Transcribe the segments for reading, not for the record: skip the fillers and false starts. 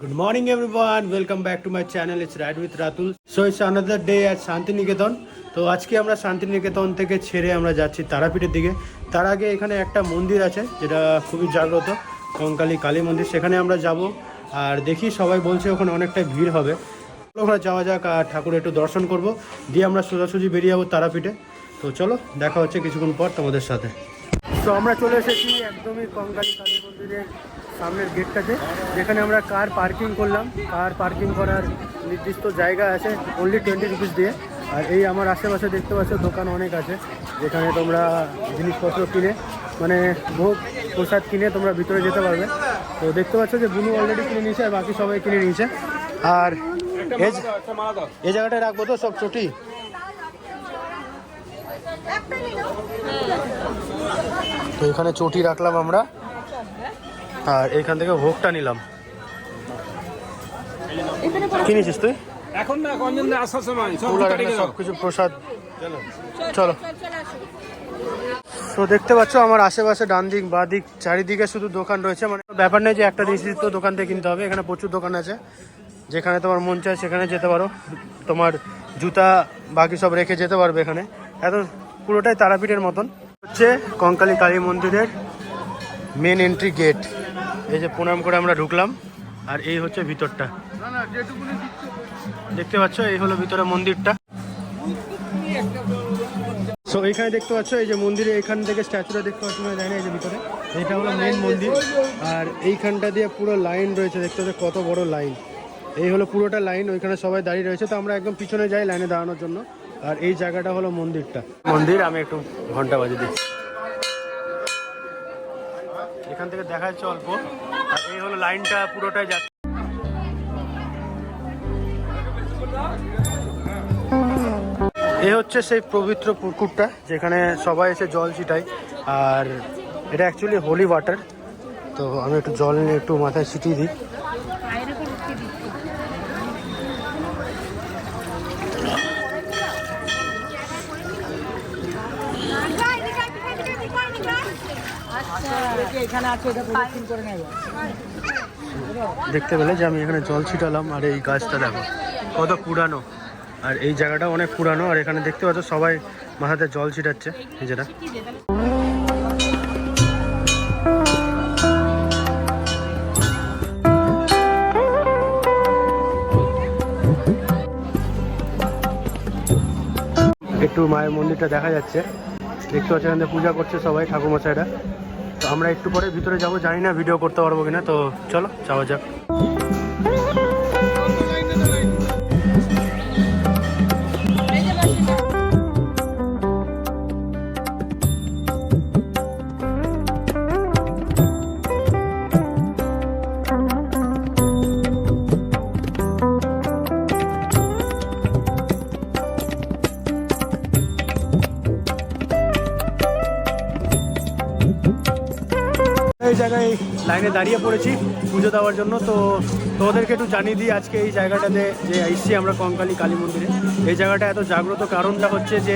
Good morning everyone, welcome back to my channel. It's Ride with Ratul. So it's another day at Santiniketan. তো আজকে আমরা শান্তিনিকেতন থেকে ছেড়ে আমরা যাচ্ছি তারাপীঠের দিকে। তার আগে এখানে একটা মন্দির আছে যেটা খুবই জাগ্রত, কঙ্কালী কালী মন্দির। সেখানে আমরা যাব আর দেখি সবাই বলছে ওখানে অনেকটা ভিড় হবে। ওখানে যাওয়া যাক আর ঠাকুর একটু দর্শন করব, দিয়ে আমরা সোজাসুজি বেরিয়ে যাবো তারাপীঠে। তো চলো দেখা হচ্ছে কিছুক্ষণ পর তোমাদের সাথে। তো আমরা চলে এসেছি একদমই কঙ্কালী কালী মন্দিরের সামনের গেটটাতে, যেখানে আমরা কার পার্কিং করলাম। কার পার্কিং করার নির্দিষ্ট জায়গা আছে অনলি 20 রুপিস দিয়ে। আর এই আমার আশেপাশে দেখতে পাচ্ছ দোকান অনেক আছে, যেখানে তোমরা জিনিসপত্র কিনে মানে ভোগ প্রসাদ কিনে তোমরা ভিতরে যেতে পারবে। তো দেখতে পাচ্ছ যে বুনু অলরেডি কিনে নিয়েছে আর বাকি সবাই কিনে নিয়েছে। আর এই জায়গাটায় রাখবো তো সব চটি। তো এখানে চটি রাখলাম আমরা, আর এইখান থেকে ভোগটা নিলাম। কিনেছিস তুই? এখন না, আসার সময় সবকিছু প্রসাদ। চলো। তো দেখতে পাচ্ছ আমার আশেপাশে ডান দিক বা দিক চারিদিকে শুধু দোকান রয়েছে। মানে ব্যাপার নেই যে একটা জিনিস তো দোকান থেকে কিনতে হবে। এখানে প্রচুর দোকান আছে, যেখানে তোমার মন চায় সেখানে যেতে পারো। তোমার জুতা বাকি সব রেখে যেতে পারবে এখানে। এত পুরোটাই তারাপীঠের মতন। হচ্ছে কঙ্কালী কালী মন্দিরের মেন এন্ট্রি গেট। এই যে প্রণাম করে আমরা ঢুকলাম, আর এই হচ্ছে ভিতরটা। দেখতে পাচ্ছ এই হলো ভিতরে মন্দিরটা। সো এইখানে দেখতে পাচ্ছ এই যে মন্দিরে এখান থেকে স্ট্যাচুটা দেখতে পাচ্ছ না, জানি এই যে ভিতরে এটা হলো মেন মন্দির। আর এইখানটা দিয়ে পুরো লাইন রয়েছে, দেখতে পাচ্ছ কত বড় লাইন। এই হলো পুরোটা লাইন, ওইখানে সবাই দাঁড়িয়ে রয়েছে। তো আমরা একদম পিছনে যাই লাইনে দাঁড়ানোর জন্য। আর এই জায়গাটা হলো মন্দিরটা। মন্দির আমি একটু ঘন্টা বাজে দিচ্ছি, এখান থেকে দেখা যাচ্ছে অল্প। আর এই হলো লাইনটা পুরোটাই যাচ্ছে। এই হচ্ছে সেই পবিত্র পুকুরটা যেখানে সবাই এসে জল ছিটায়। আর এটা অ্যাকচুয়ালি হোলি ওয়াটার। তো আমি একটু জল নিয়ে একটু মাথায় ছিটিয়ে দিই। দেখতে পেলে যে আমি এখানে জল ছিটালাম। আর এই গাছটা দেখো কত পুরানো, আর এই জায়গাটা অনেক পুরানো। আর এখানে দেখতে পাচ্ছ সবাই মাথাতে জল ছিটাচ্ছে নিজেরা। একটু মায়ের মন্দিরটা দেখা যাচ্ছে, দেখতে পাচ্ছি এখানে পূজা করছে সবাই ঠাকুরমশাইরা। তো আমরা একটু পরে ভিতরে যাবো, জানি না ভিডিও করতে পারবো কিনা। তো চলো যাওয়া যাক। এই জায়গায় লাইনে দাঁড়িয়ে পড়েছি পুজো দেওয়ার জন্য। তো তোমাদেরকে একটু জানিয়ে দিই আজকে এই জায়গাটাতে যে এসছি আমরা কঙ্কালী কালী মন্দিরে। এই জায়গাটা এত জাগ্রত কারণটা হচ্ছে যে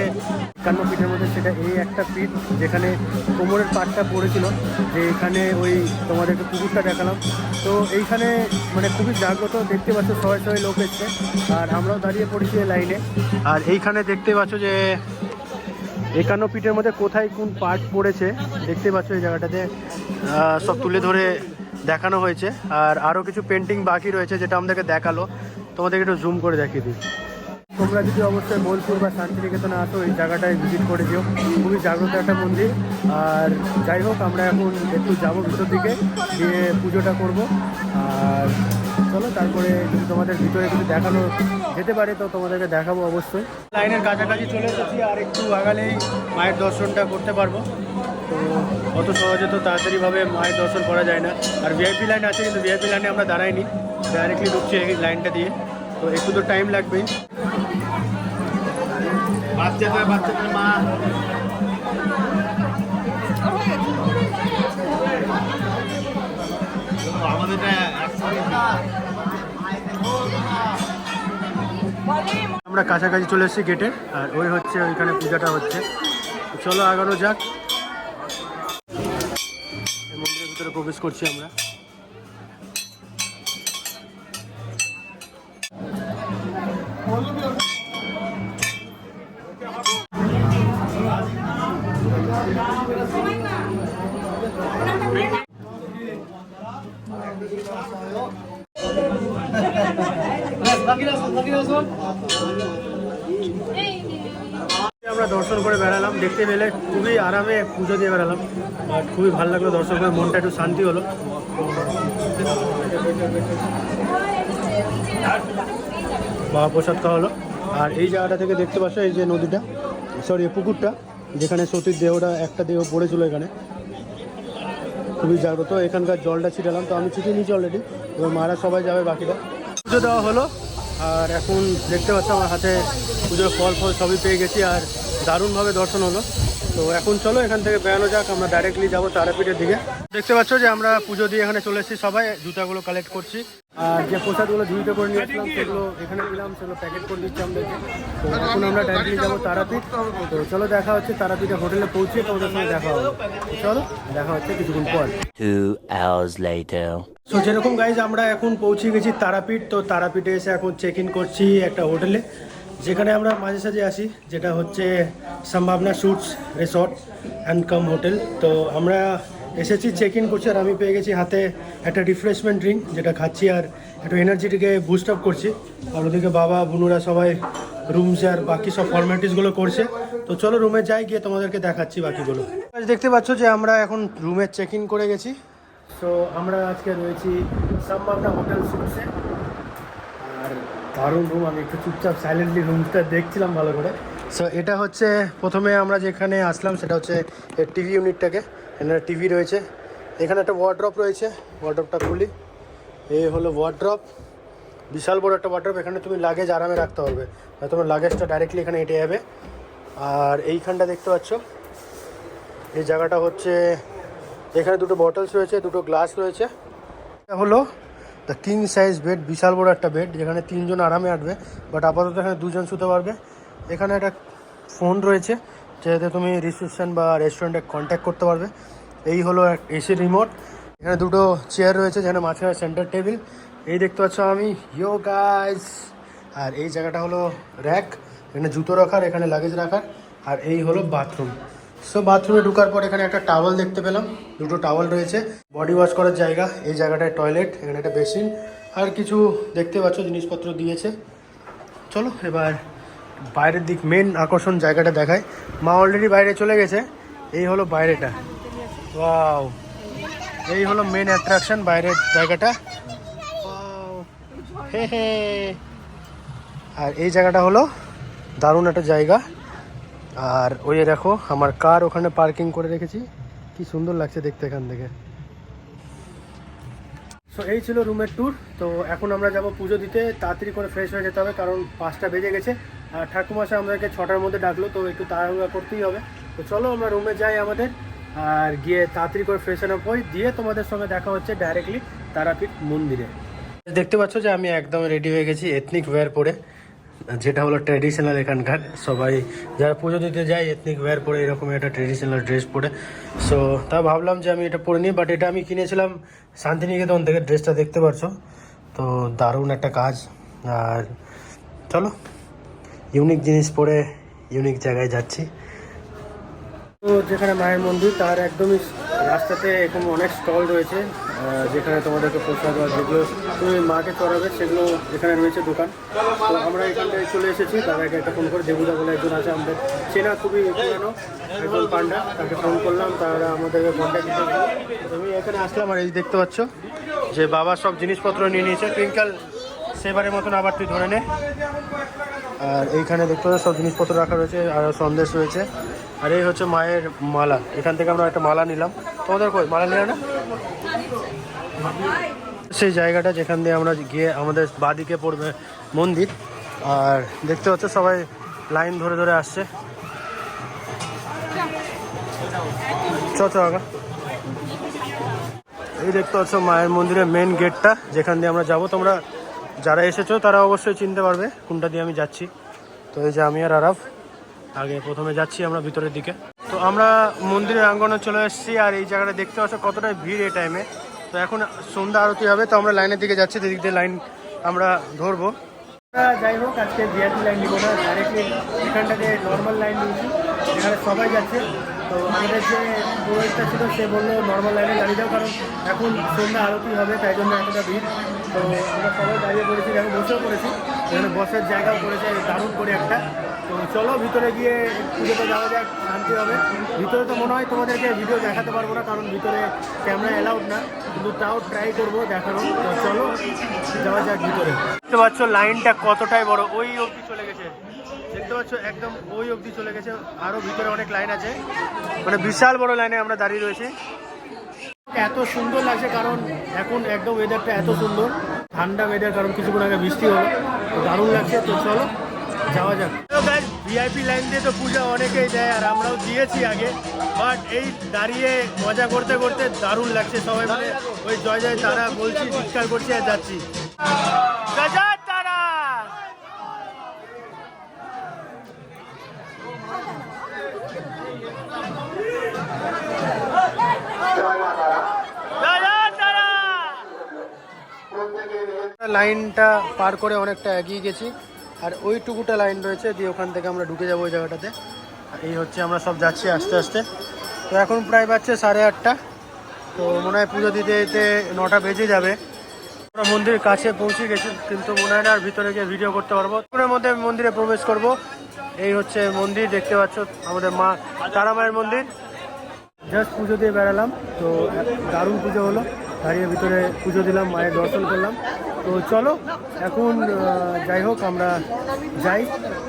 51 পিঠের মধ্যে সেটা এই একটা পিঠ, যেখানে কোমরের পাটটা পড়েছিল। যে এখানে ওই তোমাদেরকে পুকুরটা দেখালাম। তো এইখানে মানে খুবই জাগ্রত, দেখতে পাচ্ছ সবাই সবাই লোক এসছে। আর আমরাও দাঁড়িয়ে পড়েছি এই লাইনে। আর এইখানে দেখতে পাচ্ছ যে 51 পিঠের মধ্যে কোথায় কোন পার্ট পড়েছে দেখতে পাচ্ছ এই জায়গাটাতে সব তুলে ধরে দেখানো হয়েছে। আর আরও কিছু পেন্টিং বাকি রয়েছে যেটা আমাদেরকে দেখালো, তোমাদেরকে একটু জুম করে দেখিয়ে দিই। তোমরা যদি অবশ্যই বোলপুর বা শান্তিনিকেতনে আসো এই জায়গাটায় ভিজিট করে দিও, খুবই জাগ্রত একটা মন্দির। আর যাই হোক আমরা এখন একটু যাবো ভিতর দিকে, গিয়ে পুজোটা করব। আর চলো তারপরে যদি তোমাদের ভিতরে কিছু দেখানো যেতে পারে তো তোমাদেরকে দেখাবো অবশ্যই। লাইনের কাছাকাছি চলে এসেছি, আর একটু আগালেই মায়ের দর্শনটা করতে পারবো। তো অত সহজে তো তাড়াতাড়িভাবে মায়ের দর্শন করা যায় না। আর ভিআইপি লাইন আছে, কিন্তু ভিআইপি লাইনে আমরা দাঁড়াইনি, ডাইরেক্টলি ঢুকছি এই লাইনটা দিয়ে। তো একটু তো টাইম লাগবেই। বাচ্চাদের মা আমাদের আমরা কাছাকাছি চলে এসেছি গেটের। আর ওই হচ্ছে ওইখানে পূজাটা হচ্ছে। চলো আগানো যাক। মন্দিরের ভিতরে প্রবেশ করছি আমরা। আমরা দর্শন করে বেড়ালাম, দেখতে পেলে খুবই আরামে পুজো দিয়ে বেড়ালাম আর খুবই ভালো লাগলো দর্শন করে, মনটা একটু শান্তি হলো। মহাপ্রসাদ খাওয়া হলো। আর এই জায়গাটা থেকে দেখতে পাচ্ছ এই যে নদীটা, সরি পুকুরটা, যেখানে সতীর দেহটা একটা দেহ পড়েছিল এখানে, খুবই জাগ্রত। এখানকার জলটা ছিটালাম, তো আমি ছিটিয়ে নিয়েছি অলরেডি, এবার মারা সবাই যাবে বাকিটা। পুজো দেওয়া হলো আর এখন দেখতে পাচ্ছ আমার হাতে পুজোর ফল সবই পেয়ে গেছি আর দারুণভাবে দর্শন হলো। তো এখন চলো এখান থেকে বেরোনো যাক, আমরা ডাইরেক্টলি যাবো তারাপীঠের দিকে। দেখতে পাচ্ছ যে আমরা পুজো দিয়ে এখানে চলে এসেছি, সবাই জুতাগুলো কালেক্ট করছি আর যে প্রসাদগুলো ঝুড়িতে করে নিয়ে আসলাম সেগুলো এখানে দিলাম, সেগুলো প্যাকেট করে দিচ্ছি আমাদেরকে। তো এখন আমরা ডাইরেক্টলি যাবো তারাপীঠ। তো চলো দেখা হচ্ছে তারাপীঠে হোটেলে পৌঁছে তোমাদের সঙ্গে দেখা হবে। তো চলো দেখা হচ্ছে কিছুক্ষণ পর। 2 hours later. তো যেরকম গাইজ আমরা এখন পৌঁছে গেছি তারাপীঠ। তো তারাপীঠে এসে এখন চেক ইন করছি একটা হোটেলে, যেখানে আমরা মাঝে সাঝে আসি, যেটা হচ্ছে Sambhabana suites resort and cum hotel. তো আমরা এসেছি, চেক ইন করছি আর আমি পেয়ে গেছি হাতে একটা রিফ্রেশমেন্ট ড্রিঙ্ক, যেটা খাচ্ছি আর একটু এনার্জিটিকে বুস্ট আপ করছি। আর ওদিকে বাবা বুনুরা সবাই রুমস আর বাকি সব ফর্মালিটিসগুলো করছে। তো চলো রুমে যাই, গিয়ে তোমাদেরকে দেখাচ্ছি বাকিগুলো। দেখতে পাচ্ছ যে আমরা এখন রুমে চেক ইন করে গেছি। সো আমরা আজকে রয়েছি সম্ভাবনা হোটেল স্যুটসে আর দারুণ রুম। আমি একটু চুপচাপ সাইলেন্টলি রুমটা দেখছিলাম ভালো করে। সো এটা হচ্ছে প্রথমে আমরা যেখানে আসলাম সেটা হচ্ছে এর টিভি ইউনিটটাকে, এখানে টিভি রয়েছে, এখানে একটা ওয়ার্ড্রপ রয়েছে, ওয়ার্ড্রপটা খুলি, এই হলো ওয়ার্ড্রপ, বিশাল বড় একটা ওয়ার্ড্রপ। এখানে তুমি লাগেজ আরামে রাখতে পারবে, তোমার লাগেজটা ডাইরেক্টলি এখানে এঁটে যাবে। আর এইখানটা দেখতে পাচ্ছ এই জায়গাটা হচ্ছে, এখানে দুটো বটলস রয়েছে, দুটো গ্লাস রয়েছে। এটা হলো দ্য কিং সাইজ বেড, বিশাল বড় একটা বেড যেখানে 3 জন আরামে আটবে, বাট আপাতত এখানে 2 জন শুতে পারবে। এখানে একটা ফোন রয়েছে যেটাতে তুমি রিসেপশন বা রেস্টুরেন্টে কন্ট্যাক্ট করতে পারবে। এই হলো এসি রিমোট। এখানে দুটো চেয়ার রয়েছে যেখানে মাঝখানে সেন্টার টেবিল। এই দেখতে পাচ্ছ আমি ইয়ো গাইস। আর এই জায়গাটা হলো র্যাক, এখানে জুতো রাখার, এখানে লাগেজ রাখার। আর এই হলো বাথরুম। সো বাথরুমে ঢোকার পর এখানে একটা টাওয়াল দেখতে পেলাম, দুটো টাওয়াল রয়েছে, বডি ওয়াশ করার জায়গা। এই জায়গাটায় টয়লেট, এখানে একটা বেসিন আর কিছু দেখতে পাচ্ছ জিনিসপত্র দিয়েছে। চলো এবার বাইরের দিক, মেন আকর্ষণ জায়গাটা দেখায়। মা অলরেডি বাইরে চলে গেছে, এই হলো বাইরেটা। ওয়াও, এই হলো মেন অ্যাট্রাকশন, বাইরের জায়গাটা। ওয়াও, হে হে। আর এই জায়গাটা হলো দারুণ একটা জায়গা। আর ওই দেখো আমার কার ওখানে পার্কিং করে রেখেছি, কি সুন্দর লাগছে দেখতে এখান থেকে। সো এই ছিল রুমের ট্যুর। তো এখন আমরা যাব পুজো দিতে, তাড়াতাড়ি করে ফ্রেশ হয়ে যেতে হবে কারণ 5টা বেজে গেছে। আর ঠাকুমাশা আমাদেরকে 6টার মধ্যে ডাকলো, তো একটু তাড়াহুড়া করতেই হবে। তো চলো আমরা রুমে যাই আমাদের, আর গিয়ে তাড়াতাড়ি করে ফ্রেশ আপ হই, দিয়ে তোমাদের সঙ্গে দেখা হচ্ছে ডাইরেক্টলি তারাপীঠ মন্দিরে। দেখতে পাচ্ছ যে আমি একদম রেডি হয়ে গেছি এথনিক ওয়্যার পরে, যেটা হলো ট্র্যাডিশনাল। এখানকার সবাই যারা পুজো দিতে যায় এথনিক ওয়্যার পরে, এরকম একটা ট্র্যাডিশনাল ড্রেস পরে। সো তা ভাবলাম যে আমি এটা পরে নিই, বাট এটা আমি কিনেছিলাম শান্তিনিকেতন থেকে, ড্রেসটা দেখতে পাচ্ছো। তো দারুণ একটা কাজ। আর চলো ইউনিক জিনিস পরে ইউনিক জায়গায় যাচ্ছি। তো যেখানে মায়ের মন্দির তার একদমই রাস্তাতে এরকম অনেক স্টল রয়েছে, যেখানে তোমাদেরকে প্রসাদ বা যেগুলো তুমি মাকে চড়াবে সেগুলো এখানে রয়েছে দোকান। তো আমরা এখানটায় চলে এসেছি, দাদাকে একটা ফোন করে, দেবুদা বলে একজন আছে আমাদের চেনা, খুবই পুরানো একজন পান্ডা, তাকে ফোন করলাম, তারা আমাদেরকে কন্ট্যাক্ট দিতে। আমি এখানে আসলাম আর এই দেখতে পাচ্ছ যে বাবা সব জিনিসপত্র নিয়ে নিয়েছে। টুইঙ্কেল সেবারের মতন আবার তুই ধরে নে। আর এইখানে দেখতে পাচ্ছ সব জিনিসপত্র রাখা রয়েছে, আর সন্দেশ রয়েছে। আর এই হচ্ছে মায়ের মালা, এখান থেকে আমরা একটা মালা নিলাম। তোমাদের কই মালা নিলে না? সেই জায়গাটা যেখান দিয়ে আমরা গিয়ে আমাদের বাদিকে পড়বে মন্দির। আর দেখতে পাচ্ছ সবাই লাইন ধরে ধরে আসছে। আগা এই দেখতে পাচ্ছ মায়ের মন্দিরের মেন গেটটা, যেখান দিয়ে আমরা যাব। তোমরা যারা এসেছো তারা অবশ্যই চিনতে পারবে কোনটা দিয়ে আমি যাচ্ছি। তো এই যে আমি আর আরাফ আগে প্রথমে যাচ্ছি আমরা ভিতরের দিকে। তো আমরা মন্দিরের আঙ্গনে চলে এসেছি, আর এই জায়গাটা দেখতে পাচ্ছ কতটা ভিড় এই টাইমে। তো এখন সন্ধ্যা আরতি হবে, তো আমরা লাইনের দিকে যাচ্ছি, সেদিক দিয়ে লাইন আমরা ধরবো। যাই হোক আজকে ভিআইপি লাইন নিব না, ডাইরেক্টলি এখানটাতে নর্মাল লাইন নিয়েছি, এখানে সবাই যাচ্ছে। তো আমাদের যে পুরোহিতটা ছিল সে বললো নর্মাল লাইনে দাঁড়িয়ে যাও, কারণ এখন সন্ধ্যা আরতি হবে, তাই জন্য এতটা ভিড়। তো আমরা সবাই দাঁড়িয়ে পড়েছি, দেখো বসেও পড়েছি, এখানে বসের জায়গাও করেছে দারুণ করে একটা। তো চলো ভিতরে গিয়ে পুজোতে যাওয়া যাক, শান্তি হবে। ভিতরে তো মনে হয় তোমাদেরকে ভিডিও দেখাতে পারবো না, কারণ ভিতরে ক্যামেরা অ্যালাউড না, কিন্তু তাও ট্রাই করবো দেখানো। তো চলো যাওয়া যাক ভিতরে। দেখতে পাচ্ছ লাইনটা কতটাই বড়, ওই অবধি চলে গেছে, দেখতে পাচ্ছ একদম ওই অবধি চলে গেছে। আরও ভিতরে অনেক লাইন আছে, মানে বিশাল বড় লাইনে আমরা দাঁড়িয়ে রয়েছি। এত সুন্দর লাগছে কারণ এখন একদম ওয়েদারটা এত সুন্দর, ঠান্ডা ওয়েদার, কারণ কিছুক্ষণ আগে বৃষ্টি হলো, তো দারুণ লাগছে। তো চলো যাওয়া যাক। ভিআইপি লাইন দিয়ে তো পূজা অনেকেই দেয়, আর আমরাও দিয়েছি আগে, বাট এই দাঁড়িয়ে মজা করতে করতে দারুণ লাগছে। সবাই মানে ওই জয় জয় তারা বলছি, চিৎকার করছি আর যাচ্ছি। জয় জয় তারা। লাইনটা পার করে অনেকটা এগিয়ে গেছি, আর ওইটুকুটা লাইন রয়েছে, দিয়ে ওখান থেকে আমরা ঢুকে যাবো ওই জায়গাটাতে। এই হচ্ছে আমরা সব যাচ্ছি আস্তে আস্তে। তো এখন প্রায় বাজছে 8:30, তো মনে হয় পুজো দিতে দিতে 9টা বেজে যাবে। আমরা মন্দিরের কাছে পৌঁছে গেছি, কিন্তু মনে হয় না আর ভিতরে গিয়ে ভিডিও করতে পারবো। পুরোর মধ্যে মন্দিরে প্রবেশ করব। এই হচ্ছে মন্দির, দেখতে পাচ্ছ আমাদের মা তারা মায়ের মন্দির। জাস্ট পুজো দিয়ে বেড়ালাম, তো দারুণ পুজো হলো, দাঁড়িয়ে ভিতরে পুজো দিলাম, মায়ের দর্শন করলাম। তো চলো এখন যাই হোক আমরা যাই,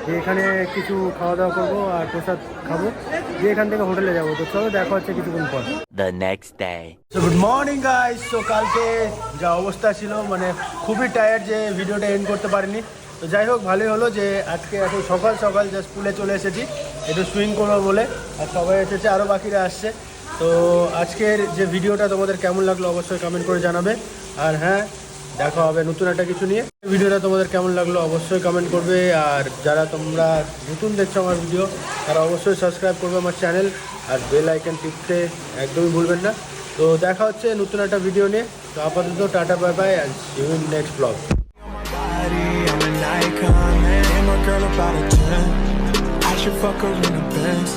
যে এখানে কিছু খাওয়া দাওয়া করবো আর প্রসাদ খাবো, দিয়ে এখান থেকে হোটেলে যাবো। তো চলো দেখা হচ্ছে কিছুক্ষণ পর। The next day. তো গুড মর্নিং গাইস। তো কালকে যা অবস্থা ছিল, মানে খুবই টায়ার্ড, যে ভিডিওটা এন্ড করতে পারিনি। তো যাই হোক ভালোই হলো যে আজকে এত সকাল সকাল জাস্ট স্কুলে চলে এসেছি একটু সুইং করবো বলে, আর সবাই এসেছে, আরও বাকিরা আসছে। তো আজকের যে ভিডিওটা তোমাদের কেমন লাগলো অবশ্যই কমেন্ট করে জানাবে। আর হ্যাঁ, দেখা হবে নতুন একটা কিছু নিয়ে। ভিডিওটা তোমাদের কেমন লাগলো অবশ্যই কমেন্ট করবে, আর যারা তোমরা নতুন দেখছো আমার ভিডিও, তারা অবশ্যই সাবস্ক্রাইব করবে আমার চ্যানেল, আর বেল আইকন টিপতে একদমই ভুলবেন না। তো দেখা হচ্ছে নতুন একটা ভিডিও নিয়ে। তো আপাতত টাটা, বাই বাই, আর see you in next blog. I'm an icon, man. And my girl about a 10. I should fuck her in the Benz.